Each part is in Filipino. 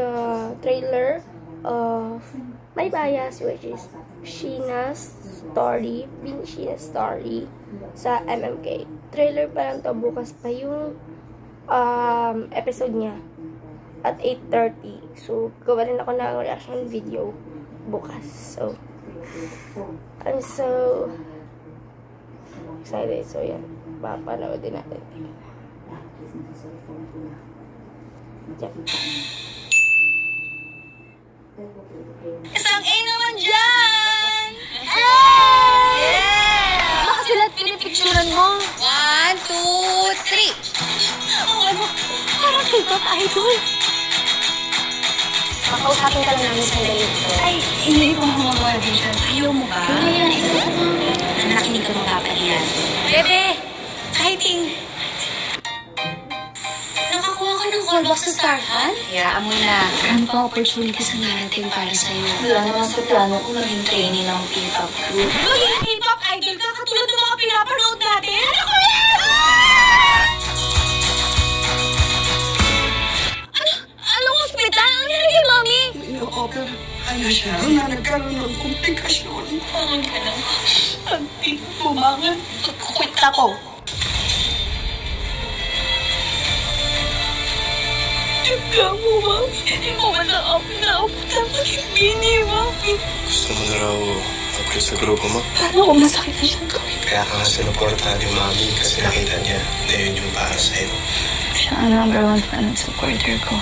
the trailer of My Bias, which is Sheena's story, being Sheena's story sa MMK. Trailer pa lang to, bukas pa yung episode niya at 8:30. So, gawa rin ako ng reaction video bukas. So, I'm so excited. So, yan. Papanood din natin. Yan. Isang A naman dyan! Hey! Yeah! Baka sila pinipicturan mo. 1, 2, 3. Ano? Parang K-pop idol. Makausapin ka lang namin sa dali. Ay, hindi ko mamawala din siya. Ayaw mo ba? Ngayon, nakinig ka mga kapalian. Bebe! Kahit nakakuha ka ng callbox sa Starhan? Hayaan mo na. Ano pa opportunity sa narating para sa'yo? Wala naman sa plano kung maging trainee ng K-pop group. Maging K-pop idol ka katulad ng mga pinapanood natin? Ano ko yan? Anong hospital? Ang nangyari kay Mami? Ino-offer ano siya na nagkaroon ng komplikasyon. Ang ganang pagting bumangan. Kukwenta ko. Tiyaga mo, Mami. Hindi mo man naabot ang maging bini, Mami. Gusto mo na raw upgrade sa grupo mo? Paano kung masakit na siyang gawin? Kaya ka nga sinuportahan ni Mami kasi nakita niya na yun yung para sa'yo. Siya ang number 1 fan at supporter ko.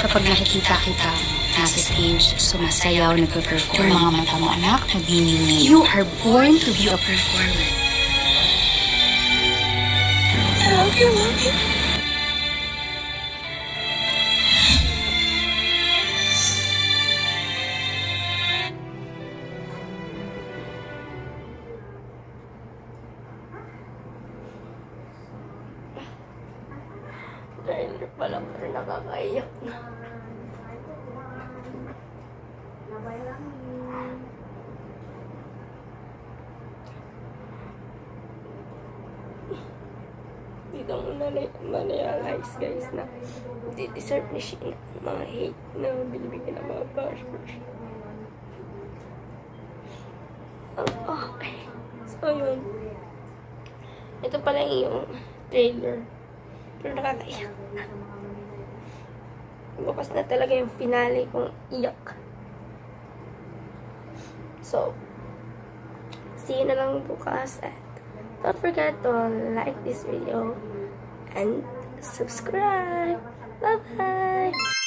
Kapag nakikita kita, nasa stage, sumasayaw, nagpa-perform. Mga mata mo, anak, nagniningning. You are born to be a performer. I love you, Mami. Trailer pa lang, pero nakakaiyak na. Dito mo na-realize guys na hindi deserve ni Sheena mga hate na binibigyan ng mga bashers. Okay. So yun. Ito pala yung trailer. Pero nakakaiyak na. Bukas na talaga yung finale kong iyak. So, see you na lang bukas at don't forget to like this video and subscribe. Bye-bye!